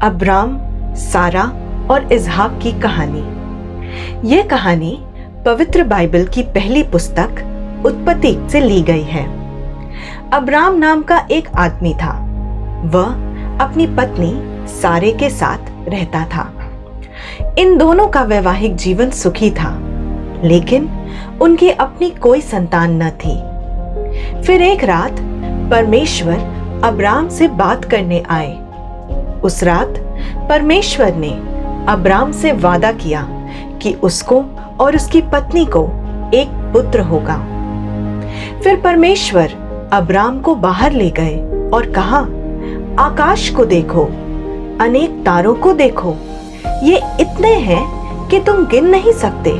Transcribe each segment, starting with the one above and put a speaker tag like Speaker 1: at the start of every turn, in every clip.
Speaker 1: Abram, सारा और इसहाक की कहानी। यह कहानी पवित्र बाइबल की पहली पुस्तक उत्पत्ति से ली गई है। अब्राम नाम का एक आदमी था। वह अपनी पत्नी सारे के साथ रहता था। इन दोनों का वैवाहिक जीवन सुखी था, लेकिन उनकी अपनी कोई संतान न थी। फिर एक रात परमेश्वर अब्राम से बात करने आए। उस रात परमेश्वर ने अब्राम से वादा किया कि उसको और उसकी पत्नी को एक पुत्र होगा। फिर परमेश्वर अब्राम को बाहर ले गए और कहा, आकाश को देखो, अनेक तारों को देखो, ये इतने हैं कि तुम गिन नहीं सकते।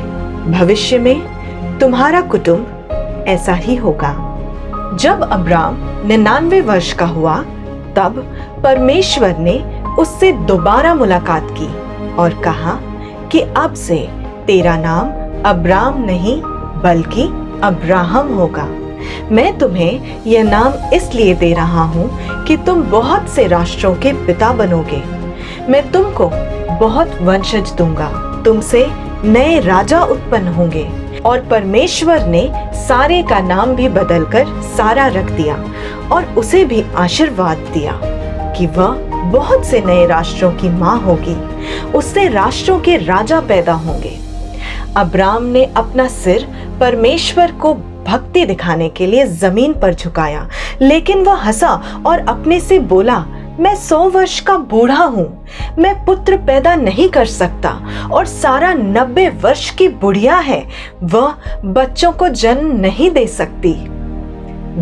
Speaker 1: भविष्य में तुम्हारा कुटुंब ऐसा ही होगा। जब अब्राम 99 वर्ष का हुआ, तब परमेश्वर ने उससे दोबारा मुलाकात की और कहा कि अब से तेरा नाम अब्राम नहीं बल्कि अब्राहम होगा। मैं तुम्हें यह नाम इसलिए दे रहा हूँ कि तुम बहुत से राष्ट्रों के पिता बनोगे। मैं तुमको बहुत वंशज दूंगा, तुमसे नए राजा उत्पन्न होंगे। और परमेश्वर ने सारे का नाम भी बदलकर सारा रख दिया और उसे भी आशीर्वाद दिया कि वह बहुत से नए राष्ट्रों की माँ होगी। उससे राष्ट्रों के राजा पैदा होंगे। अब्राम ने अपना सिर परमेश्वर को भक्ति दिखाने के लिए जमीन पर झुकाया, लेकिन वह हंसा और अपने से बोला, मैं 100 वर्ष का बूढ़ा हूँ, मैं पुत्र पैदा नहीं कर सकता। और सारा 90 वर्ष की बुढ़िया है, वह बच्चों को जन्म नहीं दे सकती।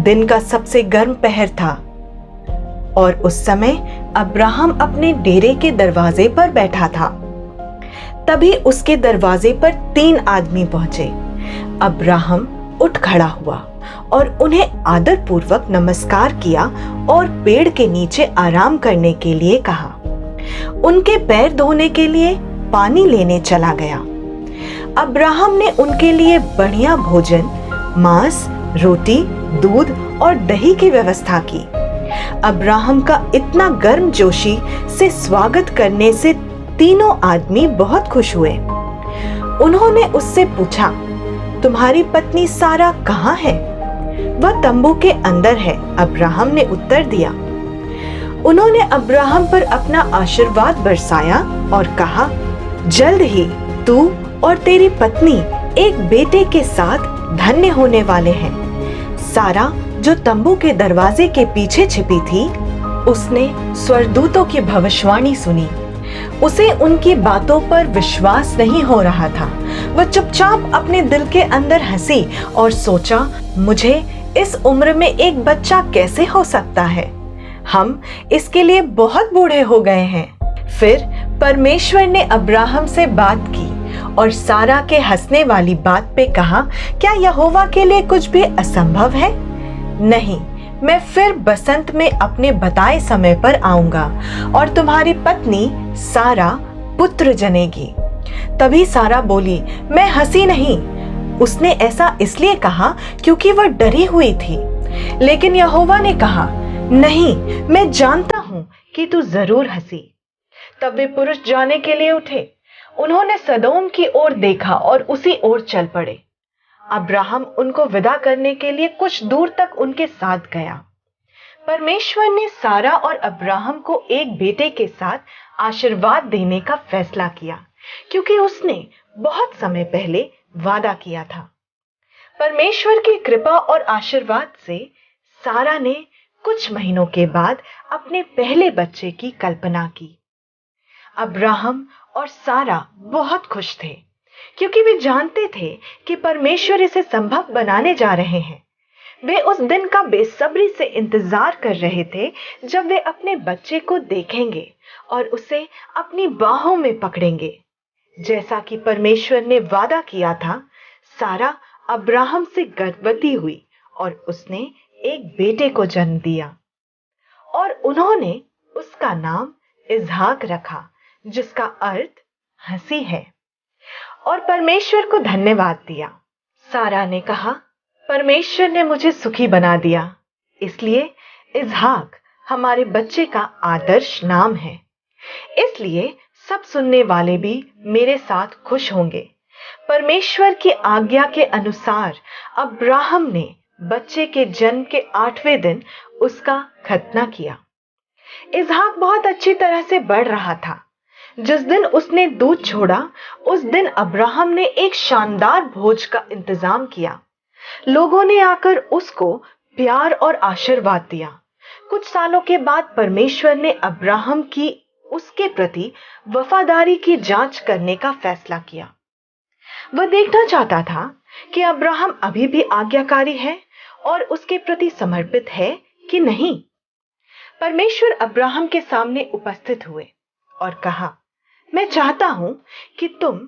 Speaker 1: दिन का सबसे गर्म पहर था और उस समय अब्राहम अपने डेरे के दरवाजे पर बैठा था। तभी उसके दरवाजे पर 3 आदमी पहुंचे। अब्राहम उठ खड़ा हुआ और उन्हें आदर पूर्वक नमस्कार किया और पेड़ के नीचे आराम करने के लिए कहा। उनके पैर धोने के लिए पानी लेने चला गया। अब्राहम ने उनके लिए बढ़िया भोजन, मांस, रोटी, दूध और दही की व्यवस्था की। अब्राहम का इतना गर्मजोशी से स्वागत करने से तीनों आदमी बहुत खुश हुए। उन्होंने उससे पूछा, तुम्हारी पत्नी सारा कहाँ है? वह तंबू के अंदर है, अब्राहम ने उत्तर दिया। उन्होंने अब्राहम पर अपना आशीर्वाद बरसाया और कहा, जल्द ही तू और तेरी पत्नी एक बेटे के साथ धन्य होने वाले हैं। सारा, जो तंबू के दरवाजे के पीछे छिपी थी, उसने स्वर्गदूतों की भविष्यवाणी सुनी। उसे उनकी बातों पर विश्वास नहीं हो रहा था। वह चुपचाप अपने दिल के अंदर हंसी और सोचा, मुझे इस उम्र में एक बच्चा कैसे हो सकता है? हम इसके लिए बहुत बूढ़े हो गए हैं। फिर परमेश्वर ने अब्राहम से बात की और सारा के हंसने वाली बात पे कहा, क्या यहोवा के लिए कुछ भी असंभव है? नहीं, मैं फिर बसंत में अपने बताए समय पर आऊंगा और तुम्हारी पत्नी सारा पुत्र जनेगी। तभी सारा बोली, मैं हंसी नहीं। उसने ऐसा इसलिए कहा क्योंकि वह डरी हुई थी। लेकिन यहोवा ने कहा, नहीं, मैं जानता हूं कि तू जरूर हंसी। तब वे पुरुष जाने के लिए उठे। उन्होंने सदोम की ओर देखा और उसी ओर चल पड़े। अब्राहम उनको विदा करने के लिए कुछ दूर तक उनके साथ गया। परमेश्वर ने सारा और अब्राहम को एक बेटे के साथ आशीर्वाद देने का फैसला किया, क्योंकि उसने बहुत समय पहले वादा किया था। परमेश्वर की कृपा और आशीर्वाद से सारा ने कुछ महीनों के बाद अपने पहले बच्चे की कल्पना की। अब्राहम और सारा बहुत खुश थे, क्योंकि वे जानते थे कि परमेश्वर इसे संभव बनाने जा रहे हैं। वे उस दिन का बेसब्री से इंतजार कर रहे थे जब वे अपने बच्चे को देखेंगे और उसे अपनी बाहों में पकड़ेंगे। जैसा कि परमेश्वर ने वादा किया था, सारा अब्राहम से गर्भवती हुई और उसने एक बेटे को जन्म दिया और उन्होंने उसका नाम इसहाक रखा, जिसका अर्थ हंसी है, और परमेश्वर को धन्यवाद दिया। सारा ने कहा, परमेश्वर ने मुझे सुखी बना दिया, इसलिए इसहाक हमारे बच्चे का आदर्श नाम है। इसलिए सब सुनने वाले भी मेरे साथ खुश होंगे। परमेश्वर की आज्ञा के अनुसार अब्राहम ने बच्चे के जन्म के 8वें दिन उसका खतना किया। इसहाक बहुत अच्छी तरह से बढ़ रहा था। जिस दिन उसने दूध छोड़ा, उस दिन अब्राहम ने एक शानदार भोज का इंतजाम किया। लोगों ने आकर उसको प्यार और आशीर्वाद दिया। कुछ सालों के बाद परमेश्वर ने अब्राहम की उसके प्रति वफादारी की जांच करने का फैसला किया। वह देखना चाहता था कि अब्राहम अभी भी आज्ञाकारी है और उसके प्रति समर्पित है कि नहीं। परमेश्वर अब्राहम के सामने उपस्थित हुए और कहा, मैं चाहता हूं कि तुम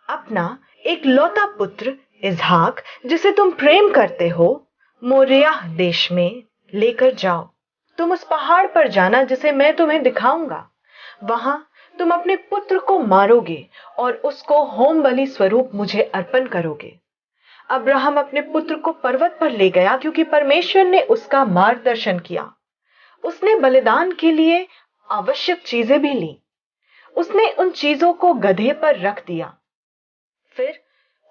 Speaker 1: अपना एक लौता पुत्र इसहाक, जिसे तुम प्रेम करते हो, मोरिया देश में लेकर जाओ। तुम उस पहाड़ पर जाना जिसे मैं तुम्हें दिखाऊंगा। वहां तुम अपने पुत्र को मारोगे और उसको होम बलि स्वरूप मुझे अर्पण करोगे। अब्राहम अपने पुत्र को पर्वत पर ले गया क्योंकि परमेश्वर ने उसका मार्गदर्शन किया। उसने बलिदान के लिए आवश्यक चीजें भी ली। उसने उन चीजों को गधे पर रख दिया। फिर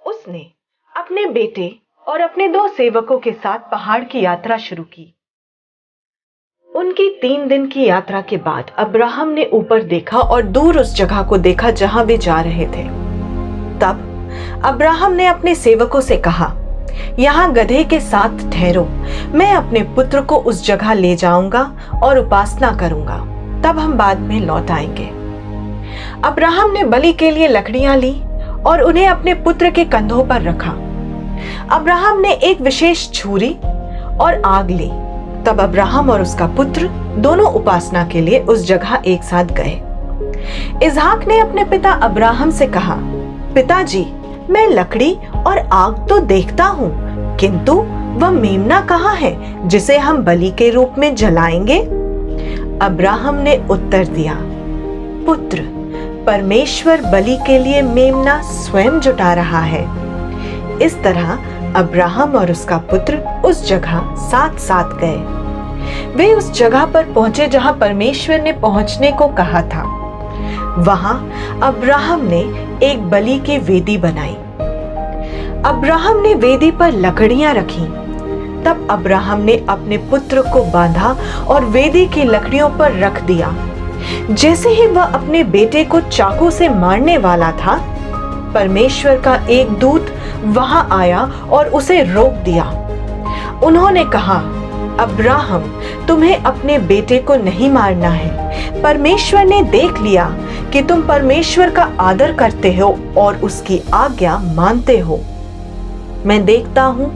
Speaker 1: उसने अपने बेटे और अपने 2 सेवकों के साथ पहाड़ की यात्रा शुरू की। उनकी 3 दिन की यात्रा के बाद अब्राहम ने ऊपर देखा और दूर उस जगह को देखा जहां वे जा रहे थे। तब अब्राहम ने अपने सेवकों से कहा, यहां गधे के साथ ठहरो, मैं अपने पुत्र को उस जगह ले जाऊंगा और उपासना करूंगा, तब हम बाद में लौट आएंगे। अब्राहम ने बलि के लिए लकड़ियां ली और उन्हें अपने पुत्र के कंधों पर रखा। अब्राहम ने एक विशेष छुरी और आग ली। तब अब्राहम और उसका पुत्र दोनों उपासना के लिए उस जगह एक साथ गए। इसहाक ने अपने पिता अब्राहम से कहा, पिताजी, मैं लकड़ी और आग तो देखता हूं, किंतु वह मेमना कहाँ है जिसे हम बलि के रूप में जलाएंगे? अब्राहम ने उत्तर दिया, पुत्र, परमेश्वर बलि के लिए मेमना स्वयं जुटा रहा है। इस तरह अब्राहम और उसका पुत्र उस जगह साथ साथ गए। वे उस जगह पर पहुंचे जहां परमेश्वर ने पहुंचने को कहा था। वहां अब्राहम ने एक बलि की वेदी बनाई। अब्राहम ने वेदी पर लकड़ियां रखी। तब अब्राहम ने अपने पुत्र को बांधा और वेदी की लकड़ियों पर रख दिया। जैसे ही वह अपने बेटे को चाकू से मारने वाला था, परमेश्वर का एक दूत वहां आया और उसे रोक दिया। उन्होंने कहा, अब्राहम, तुम्हें अपने बेटे को नहीं मारना है। परमेश्वर ने देख लिया कि तुम परमेश्वर का आदर करते हो और उसकी आज्ञा मानते हो। मैं देखता हूं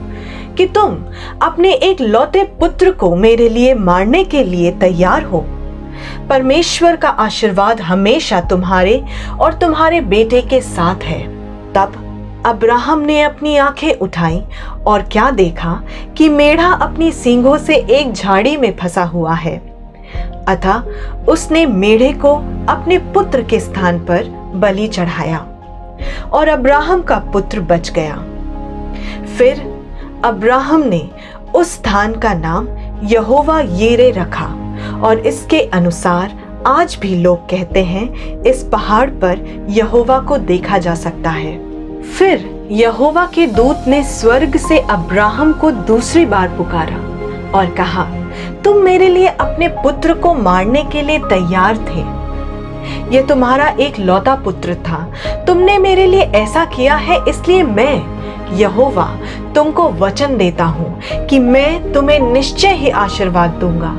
Speaker 1: कि तुम अपने एक लौते पुत्र को मेरे लिए मारने के लिए तैयार हो। परमेश्वर का आशीर्वाद हमेशा तुम्हारे और तुम्हारे बेटे के साथ है। तब अब्राहम ने अपनी आंखें उठाई और क्या देखा कि मेढ़ा अपनी सींगों से एक झाड़ी में फंसा हुआ है। अतः उसने मेढ़े को अपने पुत्र के स्थान पर बलि चढ़ाया और अब्राहम का पुत्र बच गया। फिर अब्राहम ने उस स्थान का नाम यहोवा यीरे रखा और इसके अनुसार आज भी लोग कहते हैं, इस पहाड़ पर यहोवा को देखा जा सकता है। फिर यहोवा के दूत ने स्वर्ग से अब्राहम को दूसरी बार पुकारा और कहा, तुम मेरे लिए अपने पुत्र को मारने के लिए तैयार थे। यह तुम्हारा एक लौता पुत्र था। तुमने मेरे लिए ऐसा किया है, इसलिए मैं यहोवा तुमको वचन देता हूँ कि मैं तुम्हें निश्चय ही आशीर्वाद दूंगा।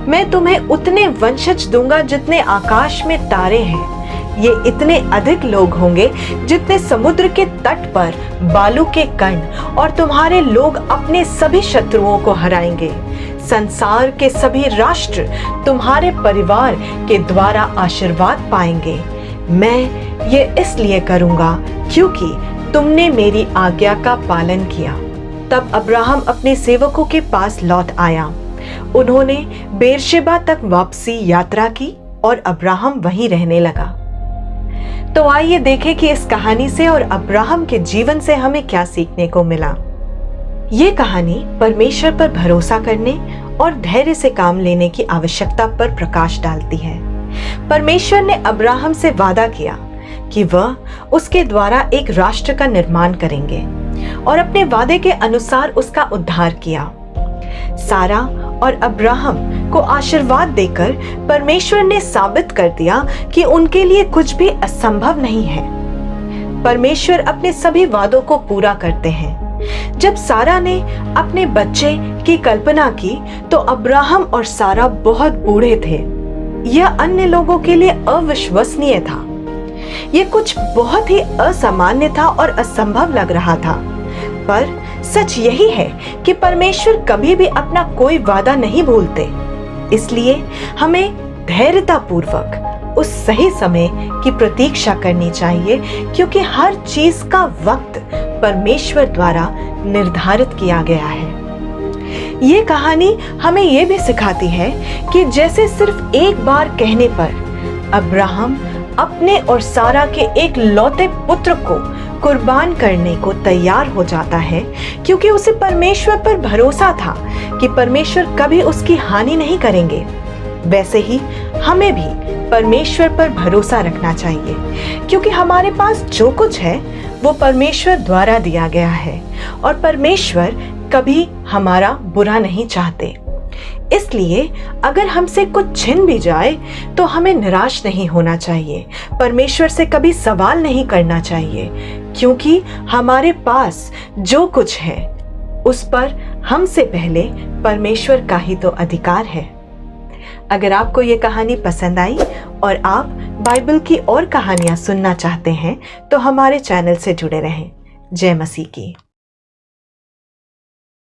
Speaker 1: मैं तुम्हें उतने वंशज दूंगा जितने आकाश में तारे हैं। ये इतने अधिक लोग होंगे जितने समुद्र के तट पर बालू के कण, और तुम्हारे लोग अपने सभी शत्रुओं को हराएंगे। संसार के सभी राष्ट्र तुम्हारे परिवार के द्वारा आशीर्वाद पाएंगे। मैं ये इसलिए करूंगा क्योंकि तुमने मेरी आज्ञा का पालन किया। तब अब्राहम अपने सेवकों के पास लौट आया। उन्होंने बेरशेबा तक वापसी यात्रा की और अब्राहम वहीं रहने लगा। तो आइए देखें कि इस कहानी से और अब्राहम के जीवन से हमें क्या सीखने को मिला। ये कहानी परमेश्वर पर भरोसा करने और धैर्य से काम लेने की आवश्यकता पर प्रकाश डालती है। परमेश्वर ने अब्राहम से वादा किया कि वह उसके द्वारा एक राष्ट्र का निर्माण करेंगे और अपने वादे के अनुसार उसका उद्धार किया। सारा और अब्राहम को आशीर्वाद देकर परमेश्वर ने साबित कर दिया कि उनके लिए कुछ भी असंभव नहीं है। परमेश्वर अपने सभी वादों को पूरा करते हैं। जब सारा ने अपने बच्चे की कल्पना की तो अब्राहम और सारा बहुत बूढ़े थे। यह अन्य लोगों के लिए अविश्वसनीय था। यह कुछ बहुत ही असामान्य था और असंभव लग रहा था, पर सच यही है कि परमेश्वर कभी भी अपना कोई वादा नहीं भूलते। इसलिए हमें धैर्यतापूर्वक उस सही समय की प्रतीक्षा करनी चाहिए, क्योंकि हर चीज का वक्त परमेश्वर द्वारा निर्धारित किया गया है। ये कहानी हमें ये भी सिखाती है कि जैसे सिर्फ एक बार कहने पर अब्राहम अपने और सारा के एक लौते पुत्र को कुर्बान करने को तैयार हो जाता है, क्योंकि उसे परमेश्वर पर भरोसा था कि परमेश्वर कभी उसकी हानि नहीं करेंगे, वैसे ही हमें भी परमेश्वर पर भरोसा रखना चाहिए, क्योंकि हमारे पास जो कुछ है वो परमेश्वर द्वारा दिया गया है और परमेश्वर कभी हमारा बुरा नहीं चाहते। इसलिए अगर हमसे कुछ छिन भी जाए तो हमें निराश नहीं होना चाहिए, परमेश्वर से कभी सवाल नहीं करना चाहिए, क्योंकि हमारे पास जो कुछ है उस पर हमसे पहले परमेश्वर का ही तो अधिकार है। अगर आपको ये कहानी पसंद आई और आप बाइबल की और कहानियां सुनना चाहते हैं तो हमारे चैनल से जुड़े रहें। जय मसीह की।